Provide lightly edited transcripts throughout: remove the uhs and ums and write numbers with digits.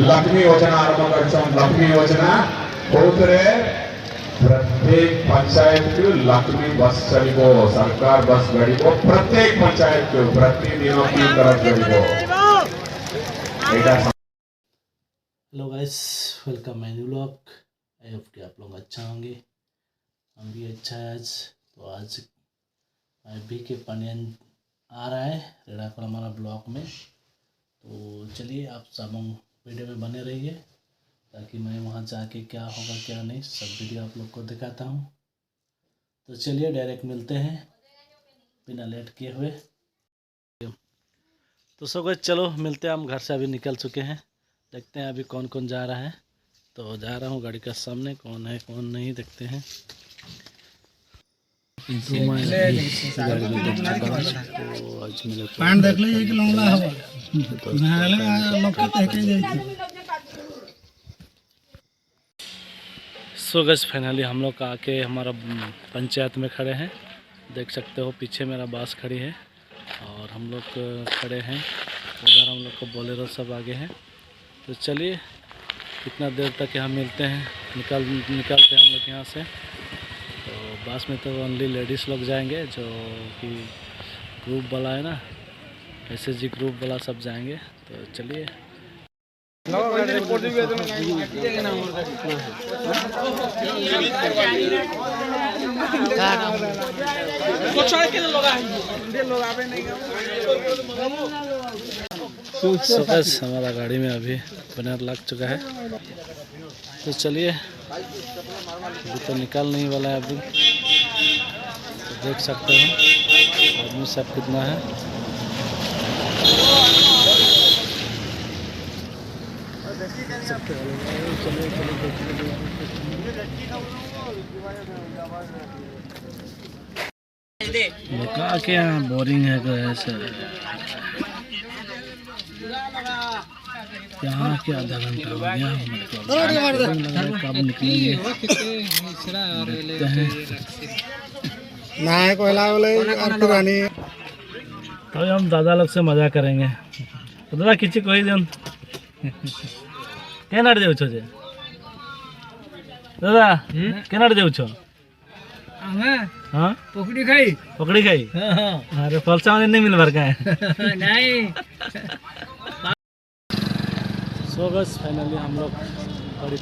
लक्ष्मी योजना आरंभ कर लक्ष्मी योजना होतरे प्रत्येक पंचायत को लक्ष्मी बस चलो सरकार बस गाड़ी को प्रत्येक पंचायत को प्रतिदिन की तरफ hello guys, welcome my new vlog. I hope कि आप लोग अच्छा होंगे, हम भी अच्छा है। आज तो आज अभी के पानियन आ रहा है रेडाकुल हमारा ब्लॉक में। तो चलिए आप सब वीडियो में बने रहिए ताकि मैं वहाँ जाके क्या होगा क्या नहीं सब वीडियो आप लोग को दिखाता हूँ। तो चलिए डायरेक्ट मिलते हैं बिना लेट किए हुए। तो सब गाइस चलो मिलते हैं, हम घर से अभी निकल चुके हैं। देखते हैं अभी कौन कौन जा रहा है। तो जा रहा हूँ गाड़ी का सामने, कौन है कौन नहीं देखते हैं। तो आज सो गाइस फाइनली हम लोग आके हमारा पंचायत में खड़े हैं। देख सकते हो पीछे मेरा बस खड़ी है और हम लोग खड़े हैं उधर। हम लोग को बोलेरो सब आगे हैं। तो चलिए कितना देर तक यहाँ मिलते हैं, निकलते हैं हम लोग यहाँ से। तो बस में तो ओनली लेडीज़ लोग जाएंगे, जो कि ग्रुप वाला है ना, एसएसजी ग्रुप वाला सब जाएंगे। तो चलिए हमारा गाड़ी में अभी बैनर लग चुका है। तो चलिए अभी तो निकल नहीं वाला है अभी। तो देख सकते हो आदमी सब कितना है। क्या बोरिंग है ऐसे यहाँ के आधा घंटा हो गया, कब निकलेंगे तो हम दादा लोग से मजा करेंगे। तो दादा किसी को ही दिन क्या नाट जाऊ छे दादा क्या नाट जाऊ छो? हाँ पकड़ी खाई अरे फलसा नहीं मिल भर का है नहीं। सो बस फाइनली हम लोग गाड़ी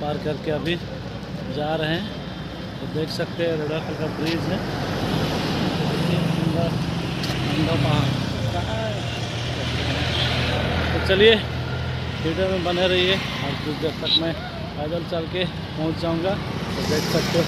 पार करके अभी जा रहे हैं। तो देख सकते हैं रेडाकुल का ब्रिज है, तो चलिए वीडियो में बने रहिए और कुछ देर तक मैं पैदल चल के पहुंच जाऊंगा। तो देख सकते हो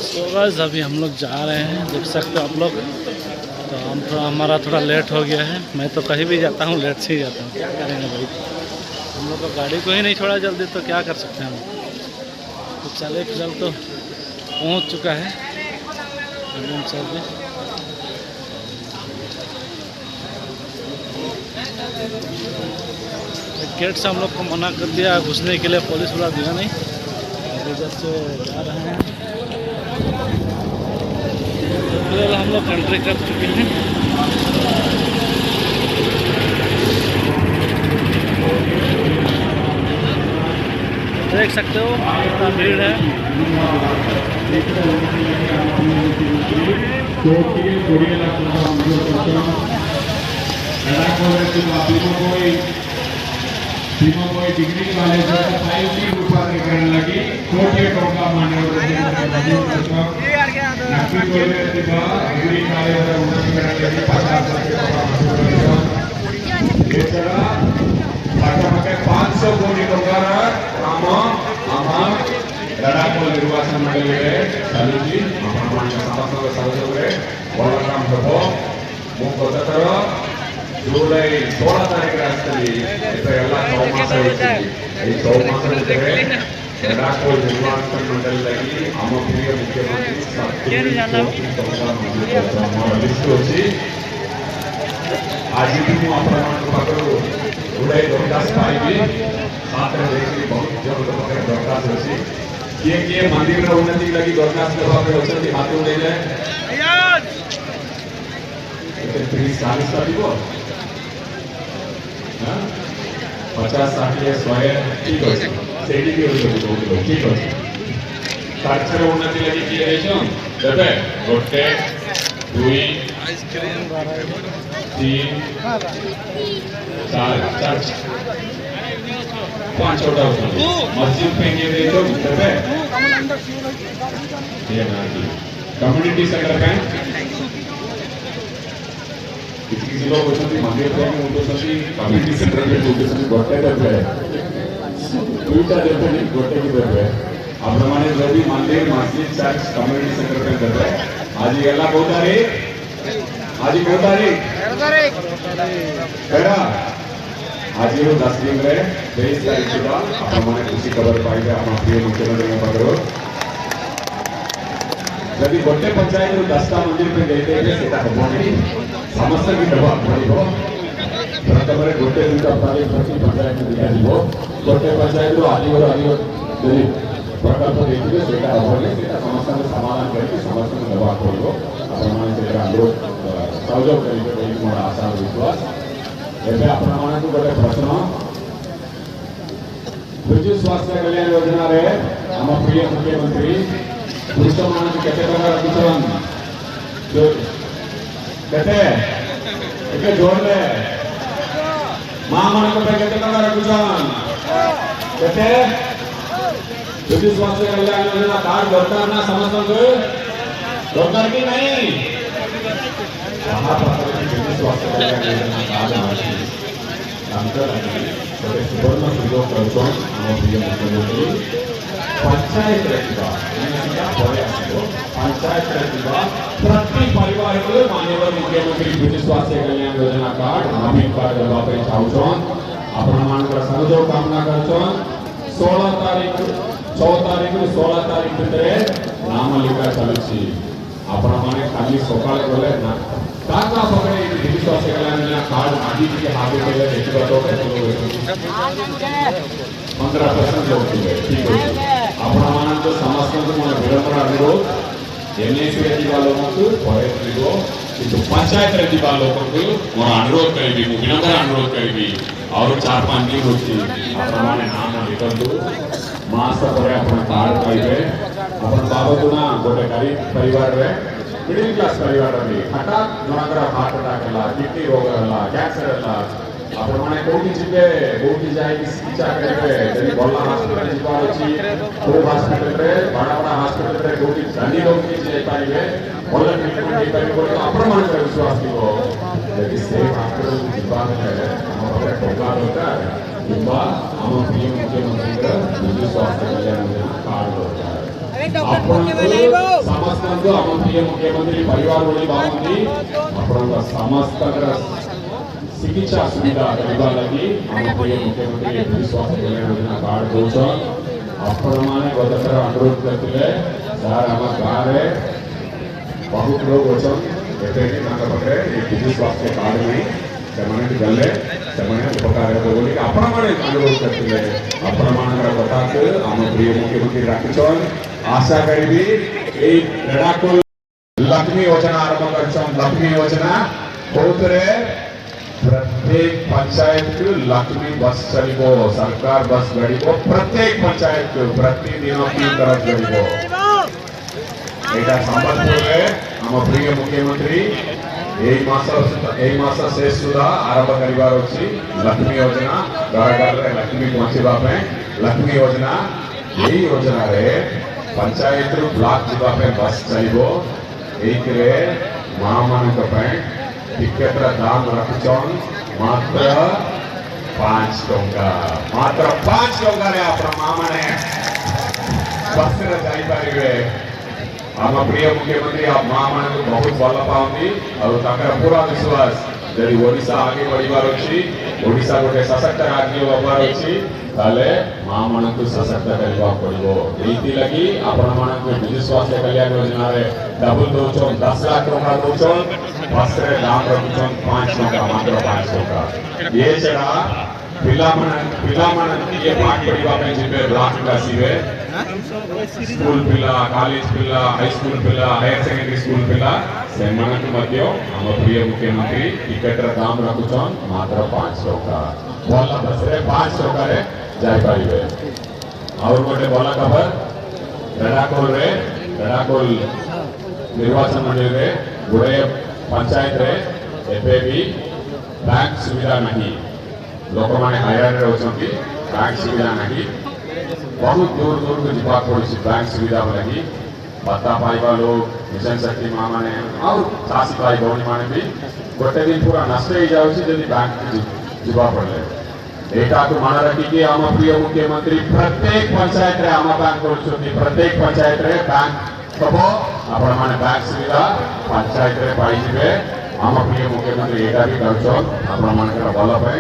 तो बस अभी हम लोग जा रहे हैं, देख सकते हो आप लोग। तो हमारा थोड़ा लेट हो गया है। मैं तो कहीं भी जाता हूँ लेट से ही जाता हूँ, क्या करेंगे भाई। हम लोग को गाड़ी को ही नहीं छोड़ा जल्दी, तो क्या कर सकते हैं हम। तो चले फिलहाल तो पहुँच चुका है सर भी। गेट से हम लोग को मना कर दिया घुसने के लिए, पुलिस वाला दिया नहीं। इधर से जा रहे हैं, फिलहाल हम लोग एंट्री कर चुके हैं। देख सकते हो कितना भीड़ है। कोई डिग्री कॉलेज लगी कोटी टोका माने डिग्री कॉलेज पाँच कोटी टोका लड़ाकुल निर्वाचन मंडल समिति जुलाई 16 तारीख राष्ट्रीय चौमास लड़ाको निर्वाचन मंडल लगी आम प्रिय मुख्यमंत्री लिस्ट अच्छी आज भी मुझे गुड़ाई दरखास्त पाइबी बहुत जन लोक दरखास्त अच्छी किए किए मंदिर उन्नति लगी दरखास्त देवाई अच्छे हाथ उड़े जाए 30-40 50 60 100 ठीक अच्छे सेठी भी ठीक अच्छे कार्य उन्नति लगी किए देवे गोटे 2 3 4 5 मस्जिद पे देवे कम्युनिटी सेंटर बैंक किसी लोग मंदिर कम्युनिटी सेंटर गोटे देवे दुईटा देवे गोटे की देवे आप जो भी मंदिर मस्जिद चर्च कम्युनिटी सेंटर बैंक देवे आज ಎಲ್ಲ कौ तारीख आज कौ तारीख आज 10 दिन में 23 तारीख सुधा आपने खुशी खबर पाइबे आप प्रिय मुख्यमंत्री पाखर जदि गोटे पंचायत 10टा मंदिर पे देते हम समस्त की दबाव पड़ो प्रथम गोटे 2टा तारीख प्रति पंचायत दिया गोटे पंचायत आदिवर प्रकल्प देखिए हेनी समस्त समाधान करके समस्त दबाव पड़ो अनुरोध सहयोग करेंगे मोर आशा विश्वास एवं आपण गोटे प्रश्न विजु स्वास्थ्य कल्याण योजना रे आम प्रिय मुख्यमंत्री पुरुष मान केते टका रखुछन केते जोर ले मां मान को केते टका रखुछन केते विजु स्वास्थ्य कल्याण योजना कार्ड दरकार ना समस्त दरकार की नहीं स्वास्थ्य कल्याण योजना कार्ड सुवर्ण सुयोग कर प्रिय मुख्यमंत्री पंचायत पंचायत प्रति परिवार को माननीय मुख्यमंत्री विजु स्वास्थ्य कल्याण योजना कार्ड नवीन कार्ड देवाई चाहून आपण सहयोग कामना कर 16 तारीख 16 भितर नाम लिखा चलुची आपण माने खाली सकाळ गले ना काका पकड़े विजु स्वास्थ्य कल्याण योजना कार्ड आज के हाथ में देखा तो 15% लोग थे ठीक है आपण मानक समस्त मन विलंबर अनुरोध एनएसी रे दिबा लोक को परे दिबो किंतु पंचायत रे दिबा लोक को मोर अनुरोध करबी मु विनम्र अनुरोध करबी और 4-5 दिन होची आपण माने नाम लिखंदु मास परे आपण कार्ड पाइबे अपन बाबू ना गोटे गरीब परिवार रे मिडिल क्लास परिवार रे हठात जनकर हार्ट अटैक हला किडनी रोग हला कैंसर हला आपण माने कोठी जिबे कोठी जाय कि चिकित्सा करबे जदि बल्ला हॉस्पिटल जिबार अछि तो हॉस्पिटल रे बड़ा बड़ा हॉस्पिटल रे कोठी धनी लोग के जे पाइबे भल ट्रीटमेंट दे पाइबे बोले आपण माने विश्वास दिबो जदि से हॉस्पिटल जिबार है हमर टका दरकार किंबा हम प्रिय मुख्यमंत्री का विजु स्वास्थ्य कल्याण योजना कार्ड दरकार समस्त हम प्रिय मुख्यमंत्री परिवार बोली बाबी आपण समस्त चिकित्सा सुविधा करने लगी हम प्रिय मुख्यमंत्री विजु स्वास्थ्य कल्याण योजना कार्ड दौन आपण मैंने गत अनुरोध करते सर आम गाँव में बहुत लोग अच्छा पाखे विजु स्वास्थ्य कार्ड नहीं से गले से उपकार बोली आपण मैंने अनुरोध करते आपण मान कथा को आम प्रिय मुख्यमंत्री रखिछन आशा करी लड़ाको लक्ष्मी योजना आरंभ कर लक्ष्मी योजना बहुत प्रत्येक पंचायत को लक्ष्मी बस चलो सरकार बस गड़ी प्रत्येक पंचायत को प्रतिदिन 3 तरह गड़ी संबलपुर में आम प्रिय मुख्यमंत्री यही मास शेष सुधा आरंभ कर लक्ष्मी योजना घर घर लक्ष्मी पहुंचापी लक्ष्मी योजना यही योजना रे पंचायत ब्लॉक जावाई बस चलो एक माँ मान टिकेट दाम रखुन मात्र 5 टंका मात्र 5 टंका आप माँ मैंने बस जापारे आम प्रिय मुख्यमंत्री आप माँ मान बहुत भल पाती और पूरा विश्वास यदि ओडिशा आगे बढ़िबार अछि ओडिशा गोटे सशक्त राज्य होबार अछि ताले मां मानक सशक्त करबा पड़िबो एति लगी आपण मानक विजु स्वास्थ्य कल्याण योजना रे डबल दोचो 10 लाख टका दोचो बसरे दाम रखुचो 5 टका मात्र 5 टका ये छड़ा पिला मन ये पाठ पढ़िबा पे जिबे ब्लॉक क्लासिवे स्कूल पिला कॉलेज पिला हाई स्कूल पिला हायर सेकेंडरी स्कूल पिला से मनक मध्य हम प्रिय मुख्यमंत्री टिकट रा दाम रखुचन मात्र 5 टका बोला बसरे 5 टका रे जाय पाइबे और गोटे बोला खबर रेडाकोल निर्वाचन मंडल रे गुड़े पंचायत रे एबे भी बैंक सुविधा नहीं लोक माने हैरान रहउछंती बैंक सुविधा नहीं बहुत दूर दूर को जीवा पड़ी बैंक सुविधा लगी पता पाइबा लोग मिशन शक्ति मां माने और चाषी भाई भौणी माने भी गोटे दिन पूरा नष्ट हो जाउछि जदि बैंक जीवा पड़ले एटा को मन रखिके हम प्रिय मुख्यमंत्री प्रत्येक पंचायत रे आम बैंक करूछंती प्रत्येक पंचायत रे बैंक हबो आपण माने बैंक सुविधा पंचायत रे पाई जिवे हम प्रिय मुख्यमंत्री एटा भी करछन आपण मानकर भलो पय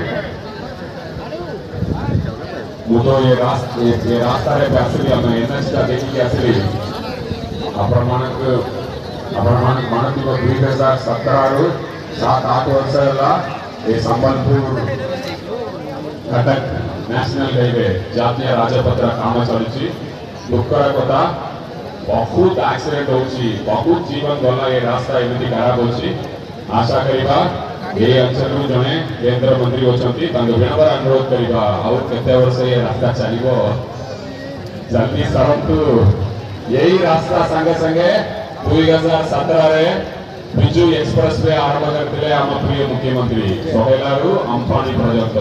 मुझे ये रास्ता रे बैसली हम एनएच का देखी के असली अप्रमाणक मानक 2017 रो 7-8 वर्ष ला ए संबलपुर कटक नेशनल हाईवे जातीय राजपत्र काम चलुची दुखर कथा बहुत एक्सीडेंट होची बहुत जीवन गला ये रास्ता एमिति खराब होची आशा करिबा ये अंचल जड़े केंद्र मंत्री होचंती विनम्र अनुरोध करिबा और केते वर्ष ये रास्ता चलिबो जल्दी सरंतु यही रास्ता संगे संगे 2017 रे बिजू एक्सप्रेस वे आरंभ करथिले हम प्रिय मुख्यमंत्री सोहेलारू अंपानी पर्यंत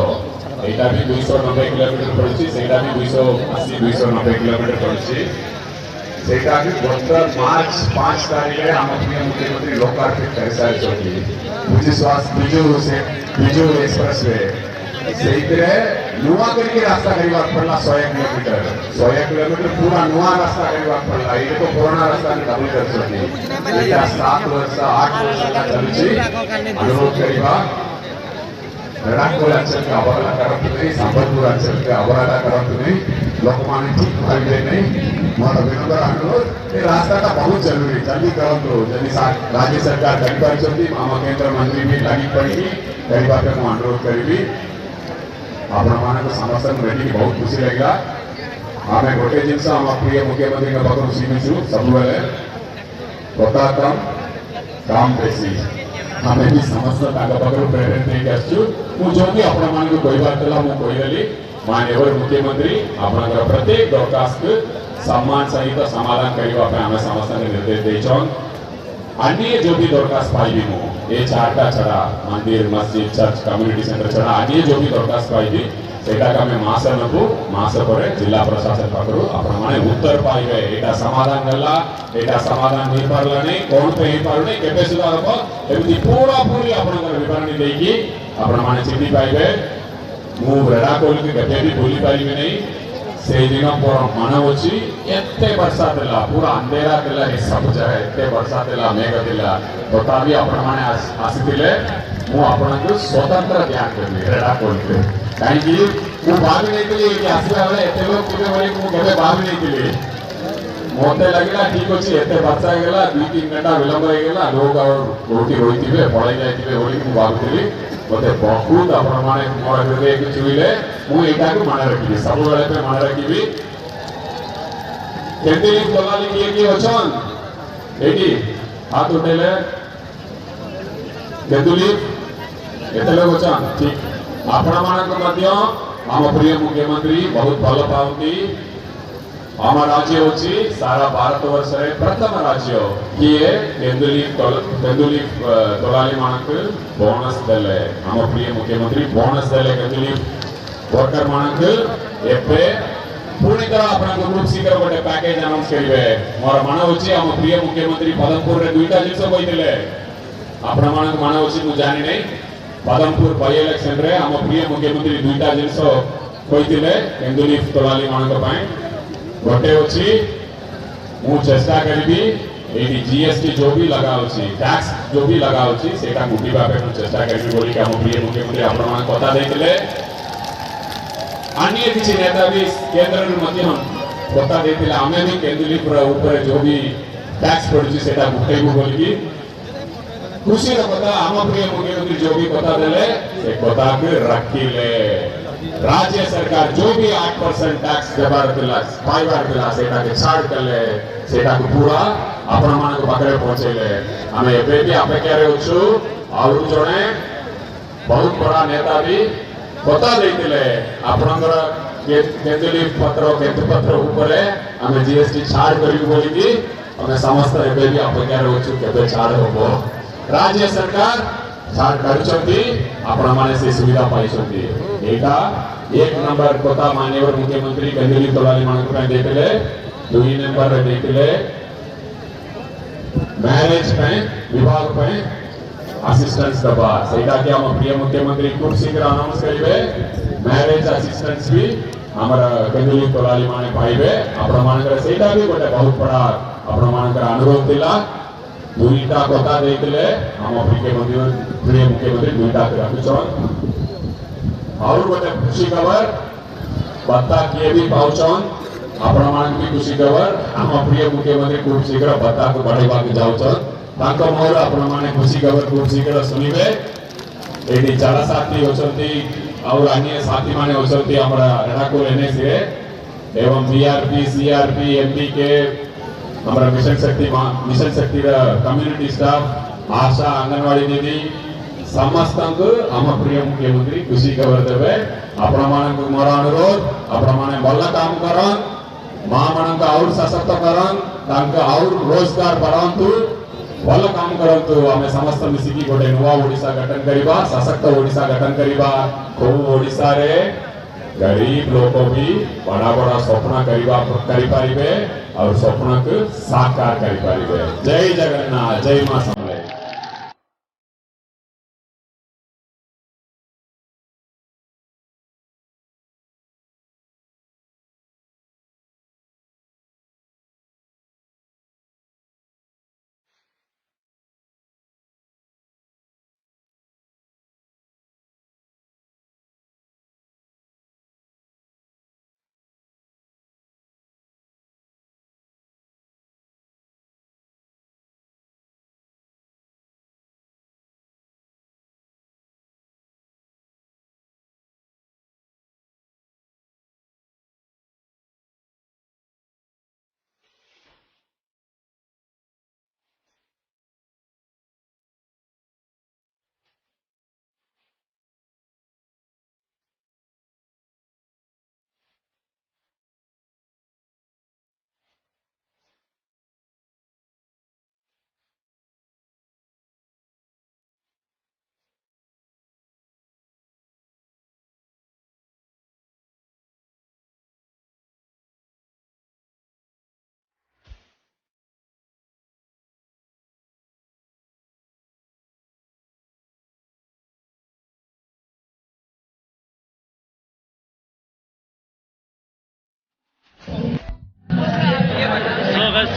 एटा भी 290 किलोमीटर पड़छि सेटा भी 290 किलोमीटर पड़छि सेटा भी गत मार्च 5 तारीख रे हम प्रिय मुख्यमंत्री लोकार्पित कर सारी बिजू एक्सप्रेस वे से नुआ करके रास्ता करवा पड़ला 100 किलोमीटर पूरा नुआ रास्ता करवा पड़ला ये तो पुराना रास्ता डबल कर छथि एटा 7 वर्ष 8 वर्ष का चलछि अनुरोध करवा रेडाकोल अंचल के अवहेला करत नहीं संबलपुर अंचल के अवहेला करत नहीं लोक माने ठीक भाविबे नहीं मोर विनम्र अनुरोध ये रास्ता का बहुत जरूरी जल्दी करंतु जल्दी राज्य सरकार करि पारछथि आम केंद्र मंत्री भी लगी पड़ी करबा पे मु अनुरोध करिबी आपण मानक समर्थन रेडी बहुत खुशी लगला आमे गोटे जिंस हम प्रिय मुख्यमंत्री के पाखु सीमिछु सब बेले कथा कम काम बेसी हमें भी समस्त ताका पाखु प्रेरणा देके आछु मु जो भी आपण मानक कहबार तला मु कहिरली माननीय मुख्यमंत्री आपनकर प्रत्येक दरखास्त सम्मान सहित समाधान करबा पे हमें समस्त निर्देश देछन अन्य जो भी दरखास्त पाइबी मु ये चारटा छड़ा मंदिर मस्जिद चर्च कम्युनिटी सेंटर छड़ा अन्य जो भी दरखास्त पाइबी सेटा का मैं मास नबु मास परे जिला प्रशासन पाखरु आपण माने उत्तर पाइबे एटा समाधान गला एटा समाधान नहीं पारला नहीं कोन पे ही पारु नहीं केबे सुधा हबो एमती पूरा पूरी आपनकर विवरणी देकी आपण माने चिठी पाइबे मु रेडाकोल के केबे भी भूली पाइबे नहीं से दिन पर मानवची एते वर्षा देला पूरा अंधेरा देला ए सब जगह एते वर्षा देला मेघ देला तथापि आपण माने आसीथिले मु आपनको स्वतंत्र ज्ञान करली रेडाकोल के काई कि मु भाभी नहीं केली कि आसीला बेले एते लोग केबे बोली मु केबे भाभी नहीं केली मोते लगला ठीक अछि एते वर्षा गेला 2-3 घंटा विलंब हो गेला लोग और रोटी रोइतिबे पळै जाइतिबे बोली मु भाबुथिली मते बहुत आपण माने मोर हृदय के छुइले मु एटा को माने रखिबी सब बेले पे माने रखिबी केते दलाली किए अछन एटी हाथ उठेले केतुली एते लोग अछन ठीक आपण मानक मध्य हम प्रिय मुख्यमंत्री बहुत भलो पाउती हम राज्य होची सारा भारतवर्ष रे प्रथम राज्य किए केंदुली तोलाली मानक बोनस देले हम प्रिय मुख्यमंत्री बोनस देले केंदुली वर्कर मानक एपे पुणी तरह आपन ग्रुप सीकर गोटे पैकेज अनाउंस करिवे मोर मन होची हम प्रिय मुख्यमंत्री पदमपुर रे दुईटा जिंस कहिथिले आपन मानक मन होची मु जानि नै पदमपुर बाय इलेक्शन रे हम प्रिय मुख्यमंत्री दुईटा जिंस कहिथिले केंदुली तोलाली मानक पय गोटे होची मु चेष्टा करिबी एटी जीएसटी जो भी लगा होची टैक्स जो भी लगा होची सेटा मुटिबा पे चेष्टा करबी बोली कि हम प्रिय मुख्यमंत्री आपण मान कथा देथिले अन्य किसी नेता भी केंद्र मध्य कथा देथिले आमे भी केंद्रीय ऊपर जो भी टैक्स पड़ुची सेटा मुटेबू बोली खुशी कथा आम प्रिय मुख्यमंत्री जो भी कथा देले से कथा के रखिले राज्य सरकार जो भी 8% टैक्स देबार थिला पाइबार थिला सेटा के छाड़ करले सेटा को पूरा आपण मान को पाखरे पहुंचेले हमें एबे भी अपेक्षा रे होछु और जणे बहुत बड़ा नेता भी कथा देथिले आपनकर केंद्रीय पत्र ऊपर हमें जीएसटी छाड़ करिबो बोली कि हमें समस्त एबे भी अपेक्षा रे होछु केबे छाड़ होबो राज्य सरकार छाड़ करछंती आपण माने से सुविधा पाइछंती एटा एक नंबर कथा माननीय मुख्यमंत्री केंद्रीय तलाली मान को देथिले 2 नंबर रे देथिले मैरिज पे विवाह पे असिस्टेंस दबा सेटा कि हम प्रिय मुख्यमंत्री खूब शीघ्र अनाउंस करिवे मैरिज असिस्टेंस भी हमरा केंद्रीय तलाली माने पाइबे आपण मानकर सेटा भी गोटे बहुत बड़ा आपण मानकर अनुरोध दिला दुईटा कथा देथिले हम प्रिय मुख्यमंत्री दुईटा रखुछन और गोटे खुशी खबर बत्ता किए भी पाउछन आपण मान की खुशी खबर हम प्रिय मुख्यमंत्री खूब शीघ्र बत्ता को बढ़ेबा के जाउछन ताको मोर आपण माने खुशी खबर खूब शीघ्र सुनिबे एडी चाला साथी होचंती और अन्य साथी माने होचंती हमरा एडाको एनएस रे एवं बीआरपी सीआरपी एमपी के हमारा मिशन शक्ति कम्युनिटी स्टाफ आशा अंगनवाड़ी दीदी समस्त हम प्रिय मुख्यमंत्री खुशी खबर देवे आपण मान मोर अनुरोध आपण माने भल काम करन मां मान और सशक्त करन तांका और रोजगार बढ़ांतु भल काम करंतु हमें समस्त मिसिकी गोटे नुआ ओडिसा गठन करिबा सशक्त ओडिसा गठन करिबा को ओडिसा रे गरीब लोग भी बड़ा बड़ा स्वप्न करी पारिबे और स्वप्न को साकार करी पारिबे जय जगन्नाथ जय मां समले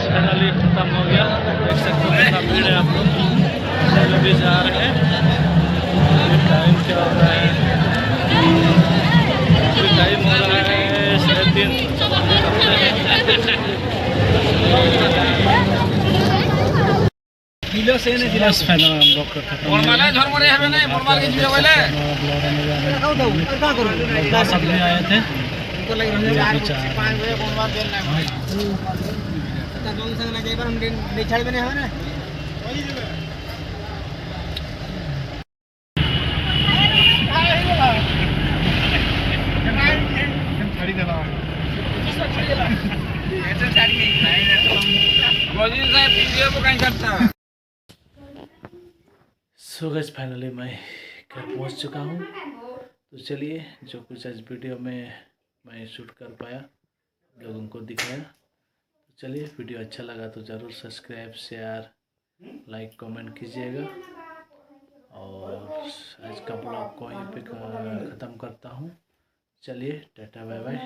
फाइनली खत्म हो गया देख सकते हो कितना भीड़ है आप लोग भी जा रहे हैं टाइम क्या हो रहा है टाइम हो रहा है 3:30 आए थे सो गाइस फाइनली मैं घर पहुंच चुका हूं। तो चलिए जो कुछ आज वीडियो में मैं शूट कर पाया लोगों को दिखाया। तो चलिए वीडियो अच्छा लगा तो ज़रूर सब्सक्राइब शेयर लाइक कमेंट कीजिएगा। और आज का ब्लॉग को यहीं पे ख़त्म करता हूँ। चलिए टाटा बाय बाय।